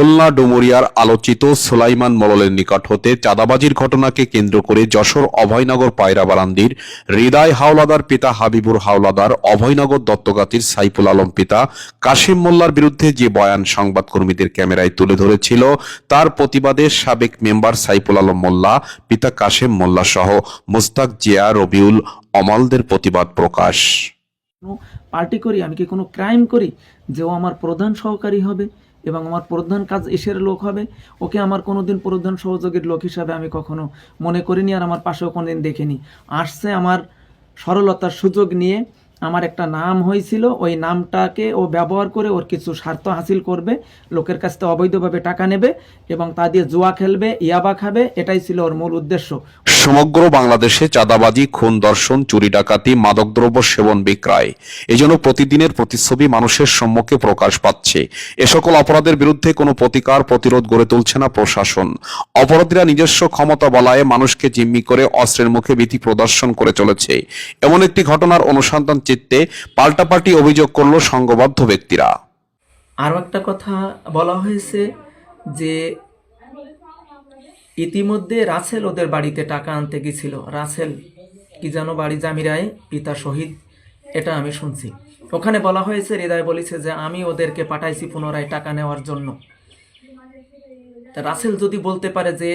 খুলনা ডুমুরিয়ার আলোচিত সুলাইমান মোড়লের নিকট হতে চাঁদাবাজির ঘটনাকে কেন্দ্র করে যশোর অভয়নগর পায়রাবারান্দির হৃদয় হাওলাদার পিতা হাবিবুর হাওলাদার, অভয়নগর দত্তগাতির সাইফুল আলম পিতা কাশিম মোল্লার বিরুদ্ধে যে বয়ান সংবাদকর্মীদের ক্যামেরায় তুলে ধরেছিল, তার প্রতিবাদে সাবেক মেম্বার সাইফুল আলম মোল্লা, পিতা কাশেম মোল্লা সহ মুস্তাক জিয়া, রবিউল অমালদের প্রতিবাদ প্রকাশ। পার্টি করি, আমি কি কোনো ক্রাইম করি যে ও আমার প্রধান সহকারী হবে এবং আমার প্রধান কাজ এসের লোক হবে? ওকে আমার কোনোদিন প্রধান সহযোগীর লোক হিসাবে আমি কখনো মনে করিনি, আর আমার পাশেও কোনোদিন দেখিনি। আসছে আমার সরলতার সুযোগ নিয়ে, আমার একটা নাম হয়েছিল, ওই নামটাকে ও ব্যবহার করে ওর কিছু স্বার্থ হাসিল করবে, লোকের কাছ থেকে অবৈধভাবে টাকা নেবে এবং তা দিয়ে জুয়া খেলবে, ইয়াবা খাবে, এটাই ছিল ওর মূল উদ্দেশ্য। সমগ্র বাংলাদেশে চাঁদাবাজি, খুন, ধর্ষণ, চুরি, ডাকাতি, মাদকদ্রব্য সেবন, বিক্রয় এজন্য প্রতিদিনের প্রতিচ্ছবি মানুষের সম্মুখে প্রকাশ পাচ্ছে। এ সকল অপরাধের বিরুদ্ধে কোনো প্রতিরোধ গড়ে তুলছে না প্রশাসন। অপরাধীরা নিজস্ব ক্ষমতা বলায়ে মানুষকে জিম্মি করে অস্ত্রের মুখে ভীতি প্রদর্শন করে চলেছে। এমন একটি ঘটনার অনুসন্ধান চিত্তে পাল্টাপাল্টি অভিযোগ করল সংঘবদ্ধ ব্যক্তিরা। আরও একটা কথা বলা হয়েছে যে ইতিমধ্যে রাসেল ওদের বাড়িতে টাকা আনতে গেছিল। রাসেল কি যেন বাড়ি, জামিরায়, পিতা শহীদ, এটা আমি শুনছি। ওখানে বলা হয়েছে, হৃদয় বলেছে যে আমি ওদেরকে পাঠাইছি পুনরায় টাকা নেওয়ার জন্য। তা রাসেল যদি বলতে পারে যে,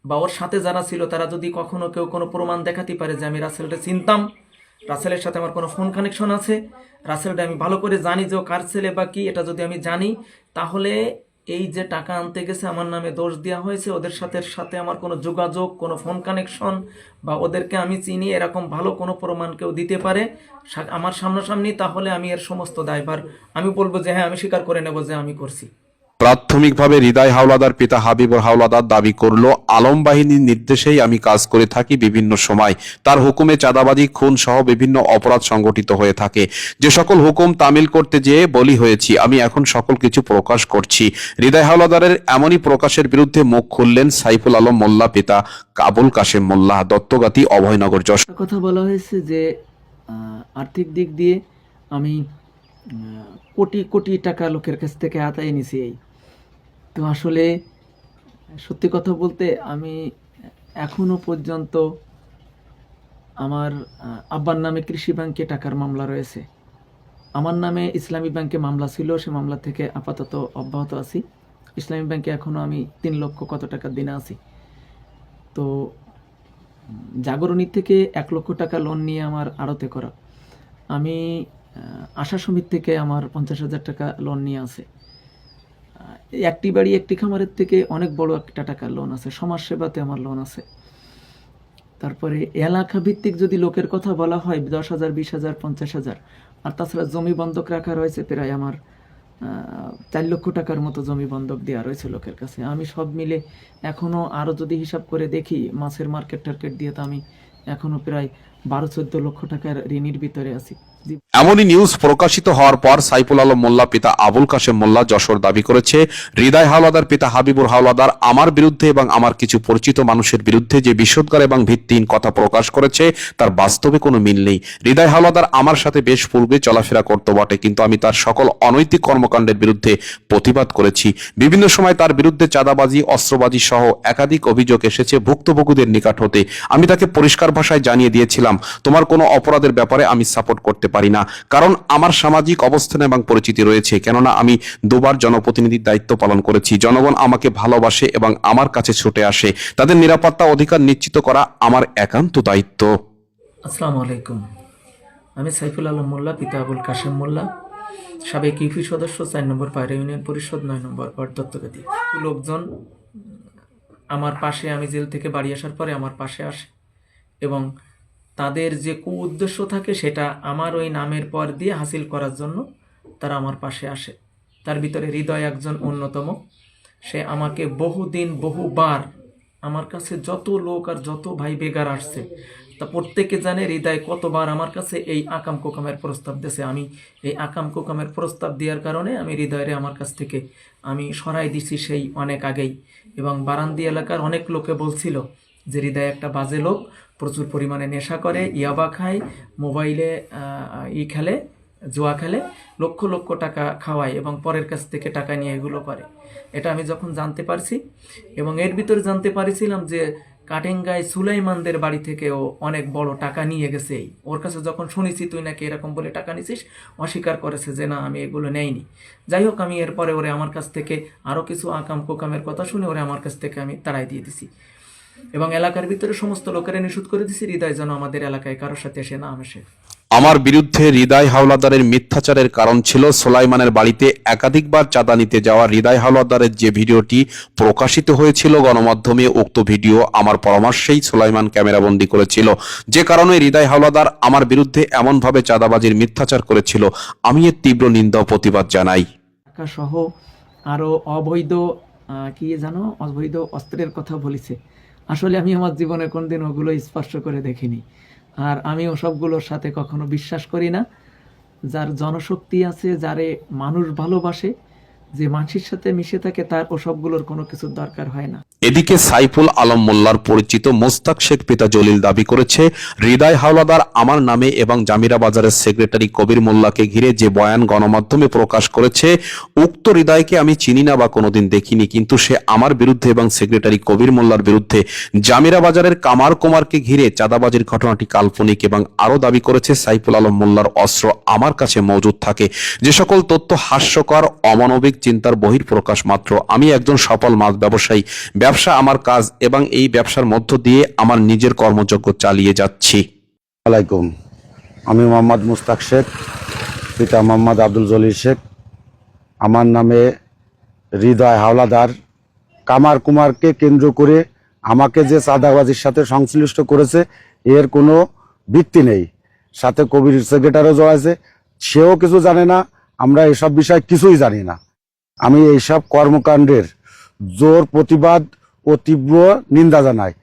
বা ওর সাথে যারা ছিল তারা যদি কখনো কেউ কোনো প্রমাণ দেখাতে পারে যে আমি রাসেলটা চিনতাম, রাসেলের সাথে আমার কোনো ফোন কানেকশন আছে, রাসেলটা আমি ভালো করে জানি যে ও কার ছেলে বা কি, এটা যদি আমি জানি, তাহলে এই যে টাকা আনতে গেছে আমার নামে দোষ দেওয়া হয়েছে, ওদের সাথে আমার কোনো যোগাযোগ, কোনো ফোন কানেকশন বা ওদেরকে আমি চিনি, এরকম ভালো কোনো প্রমাণ কেউ দিতে পারে আমার সামনাসামনি, তাহলে আমি এর সমস্ত দায়ভার আমি বলবো যে হ্যাঁ, আমি স্বীকার করে নেব যে আমি করছি। প্রাথমিকভাবে হৃদয় হাওলাদার পিতা হাবিবুর হাওলাদার দাবি করল, আলম বাহিনীর নির্দেশেই আমি কাজ করে থাকি। বিভিন্ন সময় তার হুকুমে চাঁদাবাজি, খুন সহ বিভিন্ন অপরাধ সংগঠিত হয়ে থাকে। যে সকল হুকুম তামিল করতে যেয়ে বলি হয়েছি, আমি এখন সকল কিছু প্রকাশ করছি। হৃদয় হাওলাদারের এমনই প্রকাশের বিরুদ্ধে মুখ খুললেন সাইফুল আলম মোল্লা, পিতা আবুল কাশেম মোল্লা, দত্তগাতি, অভয়নগর, যশোর। কথা বলা হয়েছে যে আর্থিক দিক দিয়ে আমি কোটি কোটি টাকা লোকের কাছ থেকে আদায় নিছি। তো আসলে সত্যি কথা বলতে আমি এখনো পর্যন্ত আমার আব্বার নামে কৃষি ব্যাংকে টাকার মামলা রয়েছে, আমার নামে ইসলামী ব্যাংকে মামলা ছিল, সে মামলা থেকে আপাতত অব্যাহত আছি। ইসলামী ব্যাংকে এখনও আমি 3 লক্ষ কত টাকার দিনে আছি। তো জাগরণী থেকে 1 লক্ষ টাকা লোন নিয়ে আমার আড়তে করা, আমি আশা সমিতি থেকে আমার 50,000 টাকা লোন নিয়ে আছে, একটি বাড়ি একটি খামারের থেকে অনেক বড় একটা টাকার লোন আছে, সমাজসেবাতে আমার লোন আছে। তারপরে এলাকা ভিত্তিক যদি লোকের কথা বলা হয় 10,000, 20,000, 50,000, আর তাছাড়া জমি বন্ধক রাখা রয়েছে প্রায় আমার 4 লক্ষ টাকার মতো জমি বন্ধক দেওয়া রয়েছে লোকের কাছে। আমি সব মিলে এখনও আরও যদি হিসাব করে দেখি, মাছের মার্কেট টার্কেট দিয়ে তো আমি এখনও প্রায় 12-14 লক্ষ টাকার ঋণের ভিতরে আছি। এমনই নিউজ প্রকাশিত হওয়ার পর সাইফুল আলম মোল্লা, পিতা আবুল কাশেম মোল্লা, যশোর দাবি করেছে, হৃদয় হাওলাদার পিতা হাবিবুর হাওলাদার আমার বিরুদ্ধে এবং আমার কিছু পরিচিত মানুষের বিরুদ্ধে যে বিষোদগার এবং ভিত্তিহীন কথা প্রকাশ করেছে তার বাস্তবে কোনো মিল নেই। হৃদয় হাওলাদার আমার সাথে বেশ পূর্বে চলাফেরা করতে বটে, কিন্তু আমি তার সকল অনৈতিক কর্মকাণ্ডের বিরুদ্ধে প্রতিবাদ করেছি। বিভিন্ন সময় তার বিরুদ্ধে চাঁদাবাজি, অস্ত্রবাজি সহ একাধিক অভিযোগ এসেছে ভুক্তভোগীদের নিকট হতে। আমি তাকে পরিষ্কার ভাষায় জানিয়ে দিয়েছিলাম, তোমার কোনো অপরাধের ব্যাপারে আমি সাপোর্ট করতে পারি না, কারণ আমার সামাজিক অবস্থান এবং পরিচিতি রয়েছে। কেননা আমি 2 বার জনপ্রতিনিধির দায়িত্ব পালন করেছি। জনগণ আমাকে ভালোবাসে এবং আমার কাছে ছুটে আসে। তাদের নিরাপত্তা অধিকার নিশ্চিত করা আমার একান্ত দায়িত্ব। আসসালামু আলাইকুম। আমি সাইফুল আলম মোল্লা, পিতা আবুল কাশেম মোল্লা, সাবেক ইউপি সদস্য, 4 নম্বর পায়রা ইউনিয়ন পরিষদ, 9 নম্বর ওয়ার্ড, দত্তগাতি। লোকজন আমার পাশে, আমি জেল থেকে বাড়ি আসার পরে আমার পাশে আসে এবং তাদের যে উদ্দেশ্য থাকে সেটা আমার ওই নামের পর দিয়ে হাসিল করার জন্য তারা আমার পাশে আসে। তার ভিতরে হৃদয় একজন অন্যতম। সে আমাকে বহুদিন, বহুবার, আমার কাছে যত লোক আর যত ভাই বেগার আসছে তা প্রত্যেকে জানে হৃদয় কতবার আমার কাছে এই আকাম কোকামের প্রস্তাব দিয়েছে। আমি এই আকাম কোকামের প্রস্তাব দেওয়ার কারণে আমি হৃদয়ের আমার কাছ থেকে আমি সরাই দিছি সেই অনেক আগেই, এবং বারান্দি এলাকার অনেক লোকে বলছিল যে হৃদয় একটা বাজে লোক, প্রচুর পরিমাণে নেশা করে, ইয়াবা খায়, মোবাইলে খেলে, জুয়া খেলে লক্ষ লক্ষ টাকা খাওয়ায় এবং পরের কাছ থেকে টাকা নিয়ে এগুলো করে। এটা আমি যখন জানতে পারছি এবং এর ভিতরে জানতে পারছিলাম যে কাটেঙ্গায় সুলাইমানদের বাড়ি থেকেও অনেক বড় টাকা নিয়ে গেছে। ওর কাছে যখন শুনেছি তুই নাকি এরকম বলে টাকা নিছিস, অস্বীকার করেছে যে না আমি এগুলো নেইনি। যাই হোক, আমি এরপরে ওরে আমার কাছ থেকে আরও কিছু আকাম কোকামের কথা শুনে ওরে আমার কাছ থেকে আমি তাড়াই দিয়ে দিছি এবং এলাকার ভিতরে সমস্ত লোকেরা নিষেধ করে দিছি হৃদয় যেন আমাদের এলাকায় কারোর সাথে এসে না আসে। আমার বিরুদ্ধে হৃদয় হাওলাদারের মিথ্যাচারের কারণ ছিল সোলাইমানের বাড়িতে একাধিকবার চাঁদা নিতে যাওয়া হৃদয় হাওলাদারের যে ভিডিওটি প্রকাশিত হয়েছিল গণমাধ্যমে, উক্ত ভিডিও আমার পরামর্শেই সোলাইমান ক্যামেরাবন্দি করেছিল, যে কারণে হৃদয় হাওলাদার আমার বিরুদ্ধে এমনভাবে চাঁদাবাজির মিথ্যাচার করেছিল। আমি এর তীব্র নিন্দা ও প্রতিবাদ জানাই। টাকা সহ আরও অবৈধ অবৈধ অস্ত্রের কথা বলেছে। আসলে আমি আমার জীবনে কোনদিন ওগুলো স্পর্শ করে দেখিনি, আর আমি ওসবগুলোর সাথে কখনো বিশ্বাস করি না। যার জনশক্তি আছে, যারে মানুষ ভালোবাসে, যে মানুষের সাথে মিশে থাকে, তার ওসবগুলোর কোনো কিছুর দরকার হয় না। এদিকে সাইফুল আলম মোল্লার পরিচিত মোস্তাক শেখ পিতা জলিল দাবি করেছে, হৃদয় হাওলাদার আমার নামে এবং জামিরা বাজারের সেক্রেটারি কবির মোল্লাকে ঘিরে যে বয়ান গণমাধ্যমে প্রকাশ করেছে, উক্ত হৃদয়কে আমি চিনি না বা কোনোদিন দেখিনি, কিন্তু সে আমার বিরুদ্ধে এবং সেক্রেটারি কবির মোল্লার বিরুদ্ধে জামিরা বাজারের কামার কুমারকে ঘিরে চাঁদাবাজির ঘটনাটি কাল্পনিক এবং আরও দাবি করেছে সাইফুল আলম মোল্লার অস্ত্র আমার কাছে মজুদ থাকে। যে সকল তথ্য হাস্যকর, অমানবিক, চিন্তার বহিঃপ্রকাশ মাত্র। আমি একজন সফল মাছ ব্যবসায়ী, ব্যবসা আমার কাজ এবং এই ব্যবসার মধ্য দিয়ে আমার নিজের কর্মযজ্ঞ চালিয়ে যাচ্ছি। আলাইকুম, আমি মোহাম্মদ মুস্তাক শেখ, পিতা মোহাম্মদ আব্দুল জলিল শেখ। আমার নামে হৃদয় হাওলাদার কামার কুমারকে কেন্দ্র করে আমাকে যে চাঁদাবাজির সাথে সংশ্লিষ্ট করেছে এর কোনো ভিত্তি নেই। সাথে কবির সেক্রেটারিও জড়াইছে, সেও কিছু জানে না, আমরা এসব বিষয়ে কিছুই জানি না। আমি এইসব কর্মকাণ্ডের জোর প্রতিবাদ ও তীব্র নিন্দা জানাই।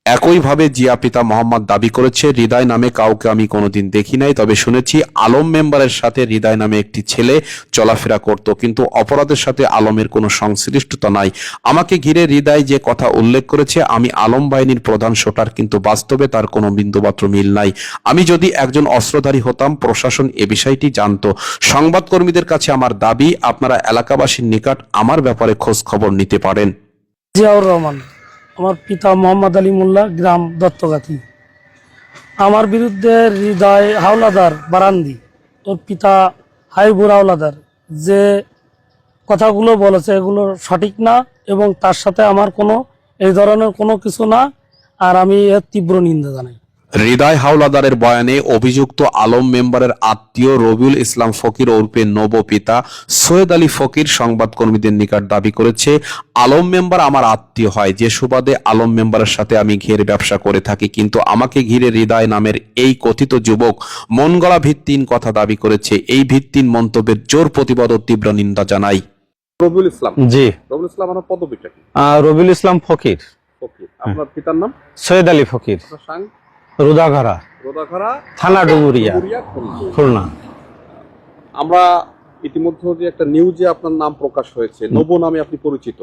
একইভাবে জিয়া পিতা মোহাম্মদ দাবি করেছে, হৃদয় নামে কাউকে আমি কোনোদিন দেখি নাই, তবে শুনেছি আলম মেম্বারের সাথে হৃদয় নামে একটি ছেলে চলাফেরা করত, কিন্তু অপরাধের সাথে আলমের কোনো সংশ্লিষ্টতা নাই। আমাকে ঘিরে হৃদয় যে কথা উল্লেখ করেছে, আমি আলম বাহিনীর প্রধান শোটার, কিন্তু বাস্তবে তার কোনো বিন্দুমাত্র মিল নাই। আমি যদি একজন অস্ত্রধারী হতাম, প্রশাসন এ বিষয়টি জানতো। সংবাদকর্মীদের কাছে আমার দাবি, আপনারা এলাকাবাসীর নিকট আমার ব্যাপারে খোঁজ খবর নিতে পারেন। জিয়াউর রহমান, আমার পিতা মোহাম্মদ আলী মোল্লা, গ্রাম দত্তগাথি। আমার বিরুদ্ধে হৃদয় হাওলাদার বারান্দি, ওর পিতা হাইবুর হাওলাদার যে কথাগুলো বলেছে এগুলো সঠিক না এবং তার সাথে আমার কোনো এই ধরনের কোনো কিছু না, আর আমি এর তীব্র নিন্দা জানাই। হৃদয় হাওলাদারের বয়ানে অভিযুক্ত আলম মেম্বারের আত্মীয় রবিউল ইসলাম ফকির ওরফে নব পিতা সৈয়দ আলী ফকির সংবাদকর্মীদের নিকট দাবি করেছে, আলম মেম্বার আমার আত্মীয় হয়, যে সুবাদে আলম মেম্বারের সাথে আমি ঘের ব্যবসা করে থাকি, কিন্তু আমাকে ঘিরে হৃদয় নামের এই কথিত যুবক মনগড়া ভিত্তিহীন কথা দাবি করেছে। এই ভিত্তিহীন মন্তব্যের জোর প্রতিবাদ ও তীব্র নিন্দা জানাই। রবিউল ইসলাম। জি, রবিউল ইসলাম আপনার পদবিটা কি? রবিউল ইসলাম ফকির। ফকির। আপনার পিতার নাম? সৈয়দ আলী ফকির, আপনার সাং? রুদাঘরা, রোদাঘরা, থানা ডুমুরিয়া, খুলনা। খুলনা। আমরা ইতিমধ্যে যে একটা নিউজে আপনার নাম প্রকাশ হয়েছে, নব নামে আপনি পরিচিত।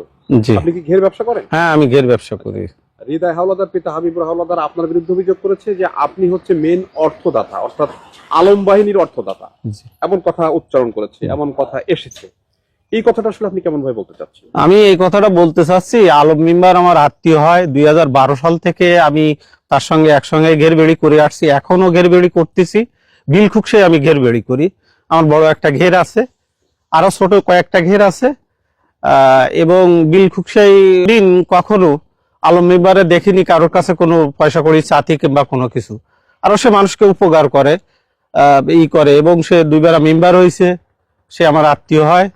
জি, আপনি কি ঘের ব্যবসা করেন? হ্যাঁ, আমি ঘের ব্যবসা করি। হৃদয় হাওলাদার পিতা হাবিবুর হাওলাদার আপনার বিরুদ্ধে অভিযোগ করেছে যে আপনি হচ্ছে মেন অর্থদাতা, অর্থাৎ আলম বাহিনীর অর্থদাতা, জি। এমন কথা উচ্চারণ করেছে, এমন কথা এসেছে। এই কথাটা আসলে আপনি কেমন ভাবে বলতে চাচ্ছেন? আমি এই কথাটা বলতে চাচ্ছি, আলম মেম্বার আমার আত্মীয় হয়। 2012 সাল থেকে আমি তার সঙ্গে একসঙ্গে ঘের বেড়ি করে আসছি, এখনো ঘের বেড়ি করতেছি। বিলখুকসে আমি ঘের বেড়ি করি। আমার বড় একটা ঘের আছে, আরো ছোট কয়েকটা ঘের আছে। এবং বিলখুকসাই দিন কখনো আলম মেম্বারে দেখিনি কারোর কাছে কোনো পয়সা করি চাতি কিংবা কোনো কিছু। আরো সে মানুষকে উপকার করে, ই করে, এবং সে 2 বার মেম্বার হয়েছে, সে আমার আত্মীয় হয়।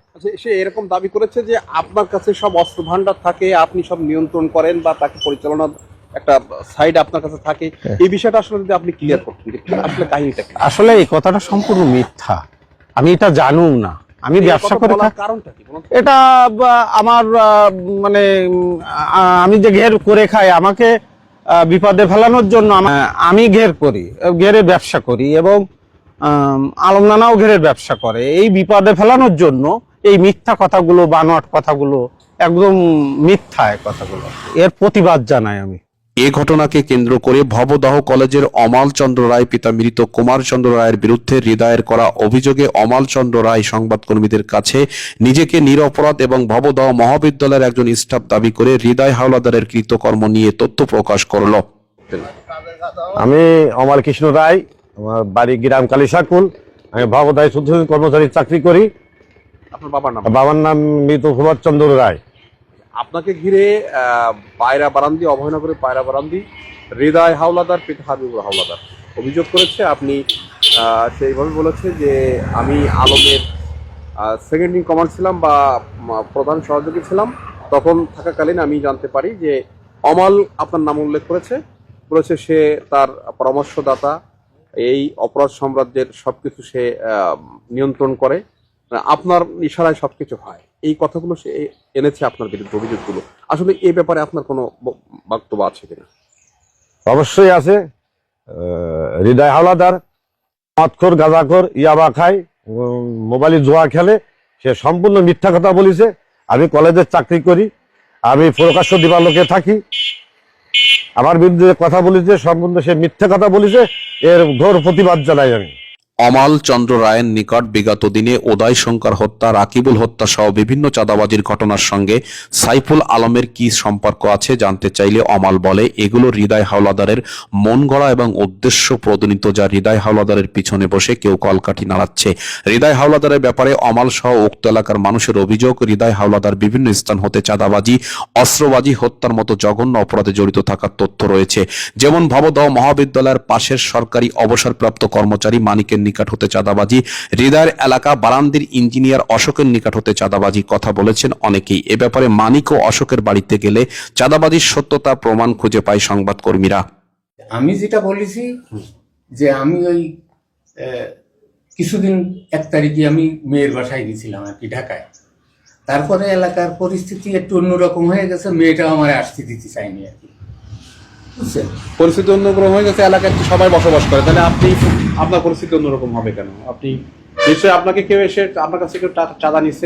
সে এরকম দাবি করেছে যে আপনার কাছে সব অস্ত্র ভান্ডার থাকে, আপনি সব নিয়ন্ত্রণ করেন বা তাকে পরিচালনা একটা সাইড আপনার কাছে থাকে, এই বিষয়টা আসলে যদি আপনি ক্লিয়ার করতেন যে আসলে কাহিনীটা কি? আসলে এই কথাটা সম্পূর্ণ মিথ্যা, আমি এটা জানুম না। আমি এই ব্যবসা কথা করে বলার থাকি। কারণটা কি বলুন তো? এটা আমার মানে আমি যে ঘের করে খাই, আমাকে বিপদে ফেলানোর জন্য আমি ঘের করি, ঘেরে ব্যবসা করি, এবং আলম নানাও ঘেরের ব্যবসা করে। এই বিপদে ফেলানোর জন্য এই মিথ্যা কথাগুলো, বানোয়াট কথাগুলো, একদম মিথ্যা এই কথাগুলো, এর প্রতিবাদ জানাই আমি। এ ঘটনাকে কেন্দ্র করে ভবদহ কলেজের অমাল চন্দ্র রায় পিতা মৃত কুমার চন্দ্র রায়ের বিরুদ্ধে হৃদয়ের করা অভিযোগে অমাল চন্দ্র রায় সংবাদকর্মীদের কাছে নিজেকে নিরপরাধ এবং ভবদহ মহাবিদ্যালয়ের একজন স্টাফ দাবি করে হৃদয় হাওলাদারের কৃতকর্ম নিয়ে তথ্য প্রকাশ করল। আমি অমল কৃষ্ণ রায়, আমার বাড়ি গ্রাম কালিশাকুল। আমি ভবদায় শুদ্ধ কর্মচারীর চাকরি করি। আপনার বাবার নাম? বাবার নাম মৃত কুমার চন্দ্র রায়। আপনাকে ঘিরে পায়রা বারান্দি, অভয়নগরের পায়রা বারান্দি হৃদয় হাওলাদার পিতা হাবিবুর হাওলাদার অভিযোগ করেছে, আপনি সেইভাবে বলেছে যে আমি আলমের সেকেন্ড ইন কমান্ড ছিলাম বা প্রধান সহযোগী ছিলাম, তখন থাকাকালীন আমি জানতে পারি যে অমল আপনার নাম উল্লেখ বলেছে সে তার পরামর্শদাতা, এই অপরাধ সাম্রাজ্যের সবকিছু সে নিয়ন্ত্রণ করে, আপনার ইশারায় সবকিছু হয়। এই কথাগুলো সে এনেছে আপনার বিরুদ্ধে, অভিযোগগুলো। আসলে এই ব্যাপারে আপনার কোনো বক্তব্য আছে কিনা? অবশ্যই আছে। হৃদয় হাওলাদার মদখোর, গাঁজাখোর, ইয়াবা খায়, মোবাইলে জুয়া খেলে, সে সম্পূর্ণ মিথ্যা কথা বলেছে। আমি কলেজে চাকরি করি, আমি প্রকাশ্য দিবালোকে থাকি, আমার বিরুদ্ধে কথা বলেছে, সম্পূর্ণ সে মিথ্যা কথা বলেছে। এর ঘোর প্রতিবাদ জানাই আমি। অমাল চন্দ্র রায়ের নিকট বিগত দিনে উদয় শঙ্কর হত্যা, রাকিবুল হত্যা সহ বিভিন্ন চাঁদাবাজির ঘটনার সঙ্গে সাইফুল আলমের কি সম্পর্ক আছে জানতে চাইলে অমাল বলে, এগুলো হৃদয় হাওলাদারের মন গড়া এবং উদ্দেশ্য প্রণোদিত, যা হৃদয় হাওলাদারের পিছনে বসে কেউ কলকাঠি নাড়াচ্ছে। হৃদয় হাওলাদারের ব্যাপারে অমাল সহ উক্ত এলাকার মানুষের অভিযোগ, হৃদয় হাওলাদার বিভিন্ন স্থান হতে চাঁদাবাজি, অস্ত্রবাজি, হত্যার মতো জঘন্য অপরাধে জড়িত থাকার তথ্য রয়েছে। যেমন ভবদহ মহাবিদ্যালয়ের পাশের সরকারি অবসরপ্রাপ্ত কর্মচারী মানিকের নিকট হতে চাঁদাবাজি, হৃদয়ের এলাকা বারান্দির ইঞ্জিনিয়ার অশোকের নিকট হতে চাঁদাবাজি কথা বলেছেন অনেকেই। এ ব্যাপারে মানিক ও অশোকের বাড়িতে গেলে চাঁদাবাজির সত্যতা প্রমাণ খুঁজে পায় সংবাদকর্মীরা। আমি যেটা বলেছি যে আমি ওই কিছুদিন 1 তারিখে আমি মেয়ের বাসায় গেছিলাম আর কি, ঢাকায়। তারপরে এলাকার পরিস্থিতি একটু অন্যরকম হয়ে গেছে, মেয়েটাও আমার আসতে দিতে চাইনি আর কি, বুঝছেন? পরিস্থিতি অন্যরকম হয়ে গেছে, এলাকায় তো সবাই বসবাস করে, তাহলে আপনার পরিস্থিতি অন্যরকম হবে কেন? আপনি নিশ্চয়ই আপনাকে কেউ এসে আপনার কাছে কেউ চাঁদা নিয়েছে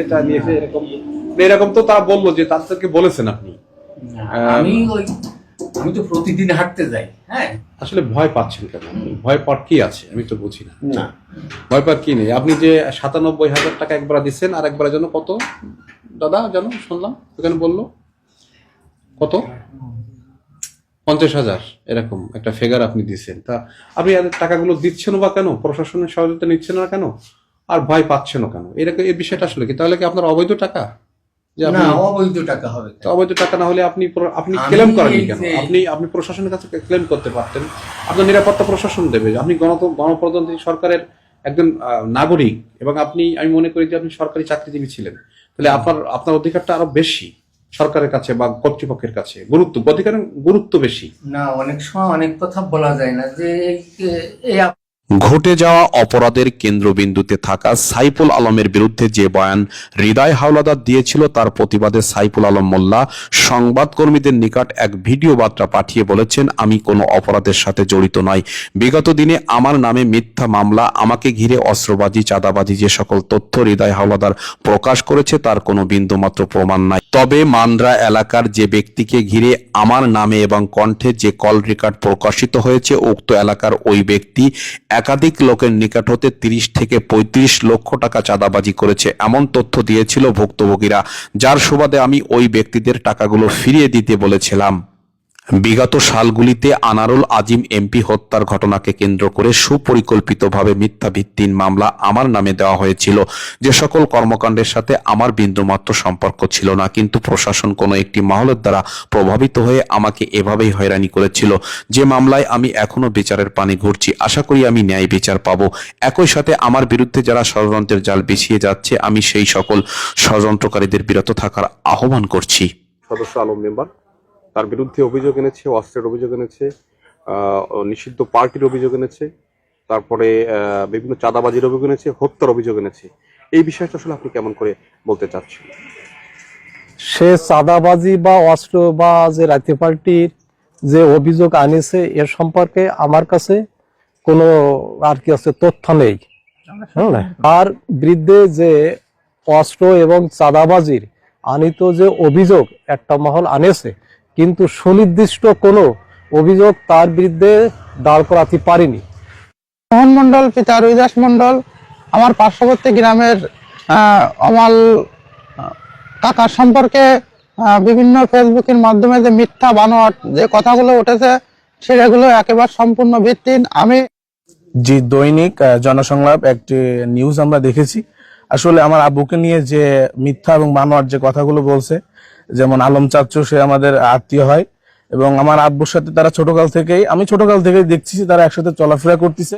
এরকম তো তারা বললো যে তাদেরকে বলেছেন আপনি? আমি তো প্রতিদিন হাঁটতে যাই। হ্যাঁ, আসলে ভয় পাচ্ছেন কেন? ভয় পাওয়ার কি আছে আমি তো বুঝি না। ভয় পাওয়ার কি নেই। আপনি যে 97,000 টাকা একবার দিচ্ছেন, আর একবারের জন্য কত দাদা জানো শুনলাম ওখানে বললো কত 50,000 এরকম একটা ফিগার আপনি দিচ্ছেন। তা আপনি টাকাগুলো দিচ্ছেন বা কেন? প্রশাসনের সহযোগিতা নিচ্ছেন না কেন? আর ভয় পাচ্ছেন কেন? এরকম এই বিষয়টা আসলে কি? তাহলে কি আপনার অবৈধ টাকা? না, অবৈধ টাকা হবে। অবৈধ টাকা না হলে আপনি ক্লেম করেননি কেন? আপনি প্রশাসনের কাছে ক্লেম করতে পারতেন, আপনার নিরাপত্তা প্রশাসন দেবে। আপনি গণপ্রজাতন্ত্রী সরকারের একজন নাগরিক, এবং আমি মনে করি যে আপনি সরকারি চাকরিজীবী ছিলেন, তাহলে আপনার অধিকারটা আরো বেশি সরকারের কাছে বা কর্তৃপক্ষের কাছে, অধিকারের গুরুত্ব বেশি। না, অনেক সময় অনেক কথা বলা যায় না যে এই ঘটে যাওয়া অপরাধের কেন্দ্রবিন্দুতে থাকা সাইফুল আলমের বিরুদ্ধে যে বয়ান হৃদয় হাওলাদার দিয়েছিল, তার প্রতিবাদে সাইফুল আলম মোল্লা সংবাদকর্মীদের নিকট এক ভিডিও বার্তা পাঠিয়ে বলেছেন, আমি কোনো অপরাধের সাথে জড়িত নয়। বিগত দিনে আমার নামে মিথ্যা মামলা, আমাকে ঘিরে অস্ত্রবাজি, চাঁদাবাজি যে সকল তথ্য হৃদয় হাওলাদার প্রকাশ করেছে তার কোনো বিন্দুমাত্র প্রমাণ নাই। তবে মান্দ্রা এলাকার যে ব্যক্তিকে ঘিরে আমার নামে এবং কণ্ঠে যে কল রেকর্ড প্রকাশিত হয়েছে, উক্ত এলাকার ওই ব্যক্তি একাধিক লোকের নিকট হতে 30 থেকে 35 লক্ষ টাকা চাঁদাবাজি করেছে এমন তথ্য দিয়েছিল ভুক্তভোগীরা, যার সুবাদে আমি ওই ব্যক্তিদের টাকাগুলো ফিরিয়ে দিতে বলেছিলাম। বিগত সালগুলিতে আনারুল আজিম এমপি হত্যার ঘটনাকে কেন্দ্র করে সুপরিকল্পিতভাবে মিথ্যা ভিত্তিহীন মামলা আমার নামে দেওয়া হয়েছিল। যে সকল কর্মকাণ্ডের সাথে আমার বিন্দুমাত্র সম্পর্ক ছিল না, কিন্তু প্রশাসন কোনো একটি মহলের দ্বারা প্রভাবিত হয়ে আমাকে এভাবেই হয়রানি করেছিল, যে মামলায় আমি এখনো বিচারের পানি ঘুরছি। আশা করি আমি ন্যায় বিচার পাবো। একই সাথে আমার বিরুদ্ধে যারা ষড়যন্ত্রের জাল বিছিয়ে যাচ্ছে, আমি সেই সকল ষড়যন্ত্রকারীদের বিরত থাকার আহ্বান করছি। সদস্য আলম মেম্বার তার বিরুদ্ধে অভিযোগ এনেছে, অস্ত্রের অভিযোগ এনেছে, নিষিদ্ধ পার্টির অভিযোগ এনেছে, তারপরে বিভিন্ন চাঁদাবাজির অভিযোগ এনেছে, হত্যার অভিযোগ এনেছে। এই বিষয়টা আসলে আপনি কেমন করে বলতে চাচ্ছেন? সে চাঁদাবাজি বা অস্ত্র বা যে রাতে পার্টির যে অভিযোগ আনিছে এর সম্পর্কে আমার কাছে কোনো আর কি আছে তথ্য নেই। আর বিরুদ্ধে যে অস্ত্র এবং চাঁদাবাজির আনিত যে অভিযোগ একটা মহল আনেছে, কিন্তু সুনির্দিষ্ট কোনো অভিযোগ তার বিরুদ্ধে দাঁড় করাতে পারেনি। মোহন মন্ডল পিতা রুইদাস মন্ডল আমার পার্শ্ববর্তী গ্রামের অমাল কাকার সম্পর্কে বিভিন্ন ফেসবুকের মাধ্যমে যে মিথ্যা বানোয়াট যে কথাগুলো উঠেছে সেগুলো একেবারে সম্পূর্ণ ভিত্তিহীন। আমি জি, দৈনিক জনসংলাপ একটি নিউজ আমরা দেখেছি। আসলে আমার আব্বুকে নিয়ে যে মিথ্যা এবং বানোয়াট যে কথাগুলো বলছে, যেমন আলম চাচ্চু সে আমাদের আত্মীয় হয় এবং আমার আব্বুর সাথে তারা আমি ছোটকাল থেকেই দেখছি তারা একসাথে চলাফেরা করতেছে।